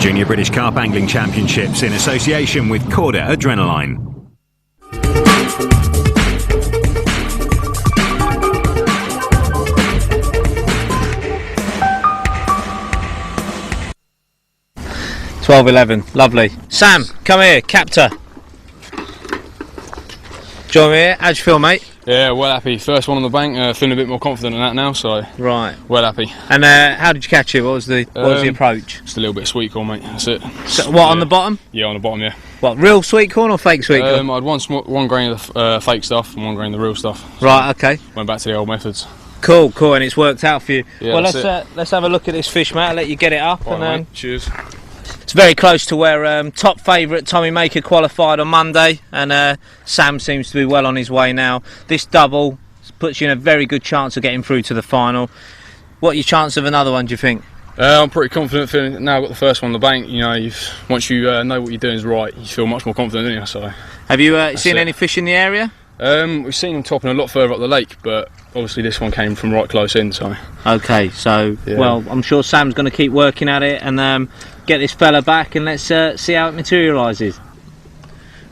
Junior British Carp Angling Championships in association with Corda Adrenaline. $12.11, lovely. Sam, come here, captor. Join me here. How'd you feel, mate? Yeah, well happy. First one on the bank. Feeling a bit more confident in that now, so right. Well happy. And how did you catch it? What was the approach? Just a little bit of sweet corn, mate. That's it. So, what, on the bottom? Yeah, on the bottom. Yeah. What, real sweet corn or fake sweet corn? I had one grain of the fake stuff and 1 grain of the real stuff. So right. Okay. Went back to the old methods. Cool, and it's worked out for you. Yeah, well, let's have a look at this fish, mate. I'll let you get it up. Right, and cheers. It's very close to where top favourite Tommy Maker qualified on Monday, and Sam seems to be well on his way now. This double puts you in a very good chance of getting through to the final. What are your chances of another one, do you think? I'm pretty confident feeling now. I've got the first one on the bank. You know, once you know what you're doing is right, you feel much more confident, don't you? So. Have you seen any fish in the area? We've seen them topping a lot further up the lake, but obviously this one came from right close in. So. Okay, so yeah. Well, I'm sure Sam's going to keep working at it and get this fella back, and let's see how it materialises.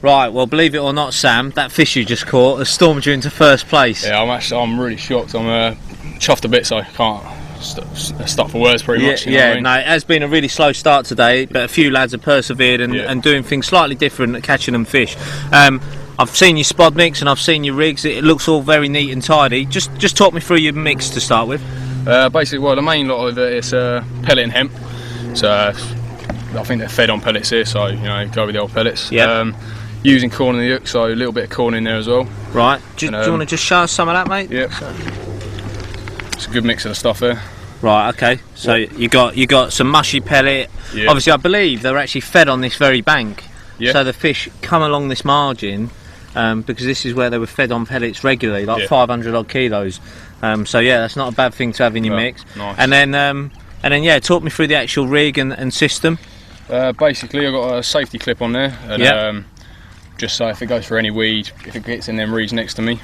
Right, well, believe it or not, Sam, that fish you just caught has stormed you into first place. Yeah, I'm really shocked. I'm chuffed a bit, so I can't stop for words pretty much. Yeah, I mean? No, it has been a really slow start today, but a few lads have persevered and doing things slightly different at catching them fish. I've seen your spod mix and I've seen your rigs. It looks all very neat and tidy. Just talk me through your mix to start with. Basically, well, the main lot of it is pellet and hemp. So I think they're fed on pellets here, so you know, go with the old pellets. Yeah. Using corn in the hook, so a little bit of corn in there as well. Right. Do you want to just show us some of that, mate? Yeah. So. It's a good mix of the stuff there. Right. Okay. So you got some mushy pellet. Yeah. Obviously, I believe they're actually fed on this very bank. Yeah. So the fish come along this margin because this is where they were fed on pellets regularly, like 500 odd kilos. So yeah, that's not a bad thing to have in your mix. Nice. And then yeah, talk me through the actual rig and system. Basically, I've got a safety clip on there, and just so if it goes for any weed, if it gets in them reeds next to me,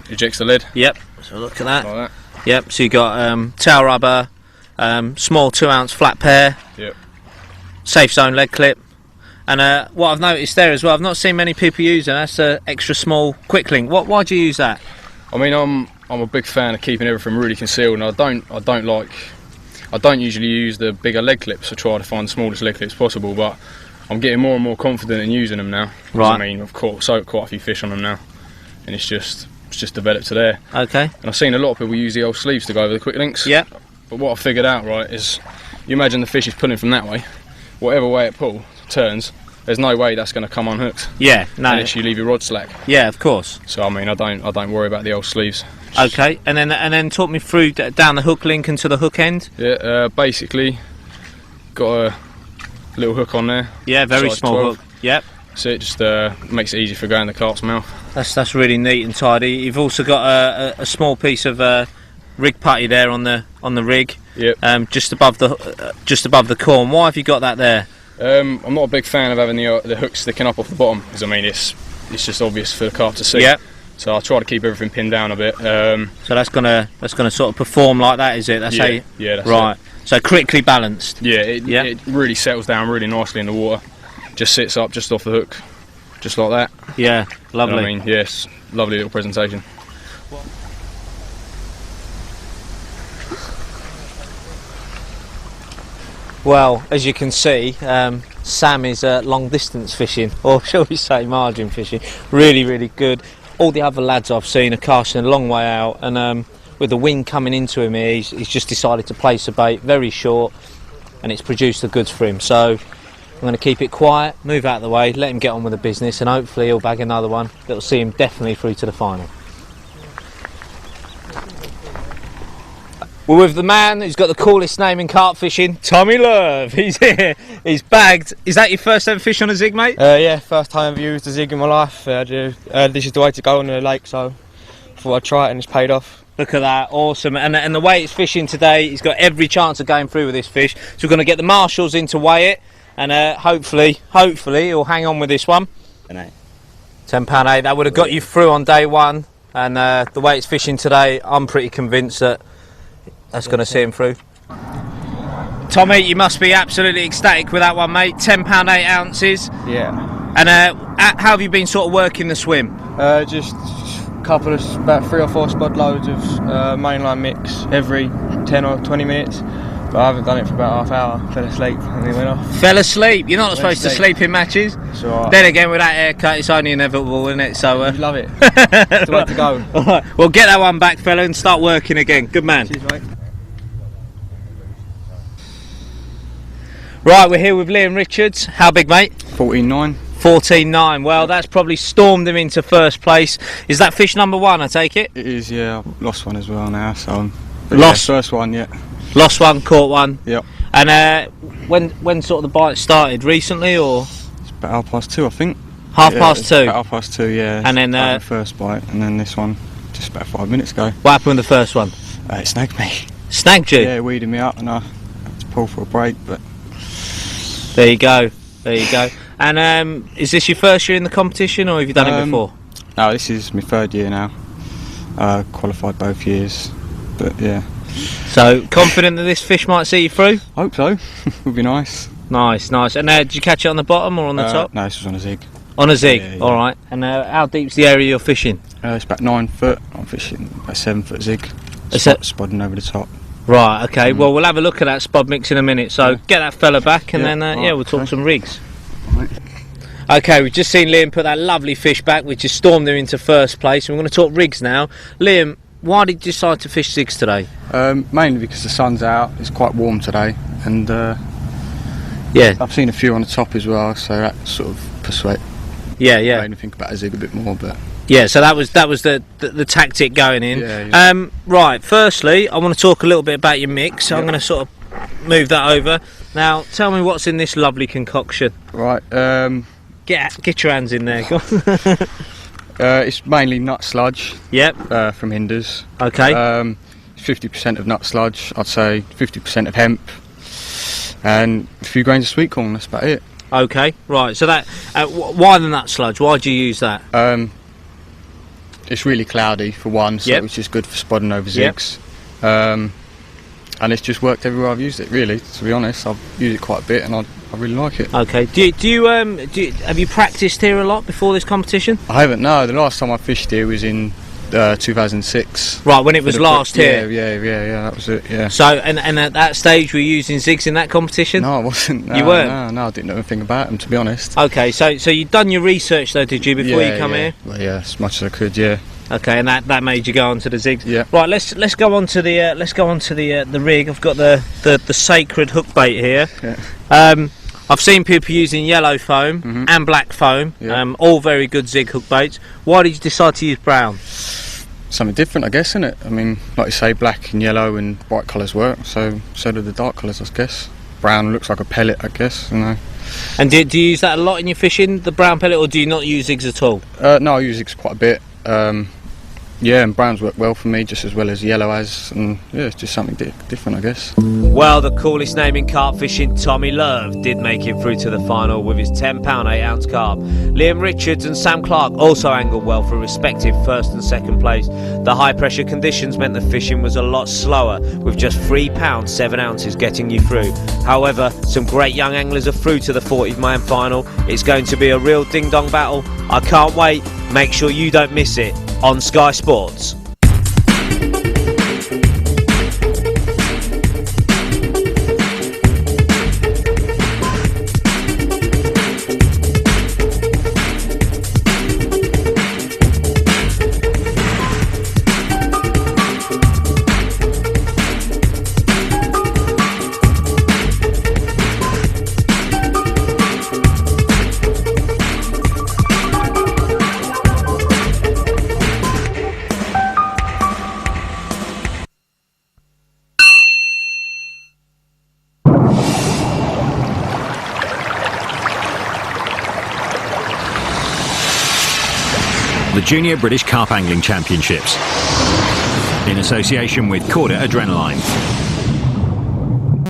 ejects the lead. Yep. So look at that. Like that. Yep. So you got tail rubber, small 2-ounce flat pair. Yep. Safe zone lead clip. And what I've noticed there as well, I've not seen many people using. That's an extra small quick link. Why do you use that? I mean, I'm a big fan of keeping everything really concealed, and I don't usually use the bigger leg clips. I try to find the smallest leg clips possible, but I'm getting more and more confident in using them now. Right. I mean, I've caught quite a few fish on them now, and it's just developed to there. Okay. And I've seen a lot of people use the old sleeves to go over the quick links. Yeah. But what I figured out, right, is you imagine the fish is pulling from that way, whatever way it turns, there's no way that's going to come unhooked. Yeah. No. Unless you leave your rod slack. Yeah, of course. So I mean, I don't worry about the old sleeves. Okay. And then talk me through down the hook link and to the hook end. Yeah. Basically, got a little hook on there. Yeah, very size small 12. hook. Yep. So it just makes it easy for going the carp's mouth. That's really neat and tidy. You've also got a small piece of rig putty there on the rig. Yep. Just above the corn. Why have you got that there? I'm not a big fan of having the hook sticking up off the bottom, because I mean it's just obvious for the carp to see. Yep. So I try to keep everything pinned down a bit. So that's gonna sort of perform like that, is it? That's how you, that's right. It. So critically balanced. Yeah, it really settles down really nicely in the water. Just sits up just off the hook, just like that. Yeah, lovely. And I mean, yes, lovely little presentation. Well, as you can see, Sam is long distance fishing, or shall we say margin fishing. Really, really good. All the other lads I've seen are casting a long way out, and with the wind coming into him here, he's just decided to place a bait very short, and it's produced the goods for him. So I'm going to keep it quiet, move out of the way, let him get on with the business, and hopefully he'll bag another one that'll see him definitely through to the final. We're with the man who's got the coolest name in carp fishing, Tommy Love. He's here, he's bagged. Is that your first ever fish on a zig, mate? Yeah, first time I've used a zig in my life. This is the way to go on the lake, so I thought I'd try it, and it's paid off. Look at that, awesome. And the way it's fishing today, he's got every chance of going through with this fish. So we're going to get the marshals in to weigh it, and hopefully he'll hang on with this one. £10.8. That would have got you through on day one, and the way it's fishing today, I'm pretty convinced that that's going to see him through. Tommy, you must be absolutely ecstatic with that one, mate. £10 8 ounces. Yeah. And how have you been sort of working the swim? Just about 3 or 4 spud loads of mainline mix every 10 or 20 minutes. But I haven't done it for about half hour. Fell asleep and then went off. Fell asleep? You're not supposed to sleep in matches? It's alright. Then again, with that haircut, it's only inevitable, isn't it? So, You love it. It's the way to go. All right. Well, get that one back, fella, and start working again. Good man. Cheers, mate. Right, we're here with Liam Richards. How big, mate? 14.9. 14.9. Well, that's probably stormed him into first place. Is that fish number 1, I take it? It is, yeah. I've lost one as well now, so. Lost? Yeah, first one, yeah. Lost one, caught one. Yep. And when sort of the bite started? Recently, or? It's about 2:30, I think. Half Yeah, past it's 2? About 2:30, yeah. And then, the first bite, and then this one just about 5 minutes ago. What happened with the first one? It snagged me. Snagged you? Yeah, it weeded me up, and I had to pull for a break, but. There you go. There you go. And is this your first year in the competition, or have you done it before? No, this is my 3rd year now. Qualified both years, but yeah. So confident that this fish might see you through? Hope so. Would be nice. Nice, nice. And did you catch it on the bottom or on the top? No, this was on a zig. On a zig. Yeah, yeah. All right. And how deep's the area you're fishing? It's about 9 foot. I'm fishing a 7-foot zig. Spudding over the top. Right. Okay. Well, we'll have a look at that spud mix in a minute. So get that fella back, and Yeah, then right, we'll talk okay. some rigs. Right. Okay, we've just seen Liam put that lovely fish back, which has stormed him into first place. And we're going to talk rigs now. Liam, why did you decide to fish zigs today? Mainly because the sun's out. It's quite warm today, and Yeah. I've seen a few on the top as well, so that sort of persuaded Yeah. Yeah. made me think about a zig a bit more. But Yeah, so that was the tactic going in. Yeah. Right, firstly, I want to talk a little bit about your mix. So I'm going to sort of move that over. Now, tell me what's in this lovely concoction. right, Get your hands in there. Go on. it's mainly nut sludge Yep. from Hinders. Okay. 50% of nut sludge, I'd say 50% of hemp, and a few grains of sweet corn. That's about it. Okay. Right. So that. Why the nut sludge? Why do you use that? It's really cloudy for one, so Yep. it's just good for spodding over Yep. zigs. And it's just worked everywhere I've used it. Really, to be honest, I've used it quite a bit, and I really like it. Okay. Have you practiced here a lot before this competition? I haven't. No, the last time I fished here was in 2006. Right, when it was last here. Yeah. That was it. Yeah. So, and at that stage, were you using zigs in that competition? No, I wasn't. No, You weren't? No, I didn't know anything about them, to be honest. Okay. So you'd done your research though, did you, before you come here? Well, yeah, as much as I could. Yeah. Okay, and that made you go onto the zigs. Yeah. Right, let's go on to the rig. I've got the sacred hook bait here. Yeah. I've seen people using yellow foam and black foam. Yeah. All very good zig hook baits. Why did you decide to use brown? Something different, I guess, isn't it? I mean, like you say, black and yellow and white colours work. So do the dark colours, I guess. Brown looks like a pellet, I guess. You know. And do you use that a lot in your fishing, the brown pellet, or do you not use zigs at all? No, I use it quite a bit. Yeah, and browns work well for me, just as well as yellow has, and yeah, it's just something different, I guess. Well, the coolest name in carp fishing, Tommy Love, did make it through to the final with his £10 8 ounce carp. Liam Richards and Sam Clark also angled well for respective first and second place. The high pressure conditions meant the fishing was a lot slower, with just £3 7 ounces getting you through. However, some great young anglers are through to the 40-man final. It's going to be a real ding-dong battle. I can't wait. Make sure you don't miss it on Sky Sports. The Junior British Carp Angling Championships in association with Corda Adrenaline.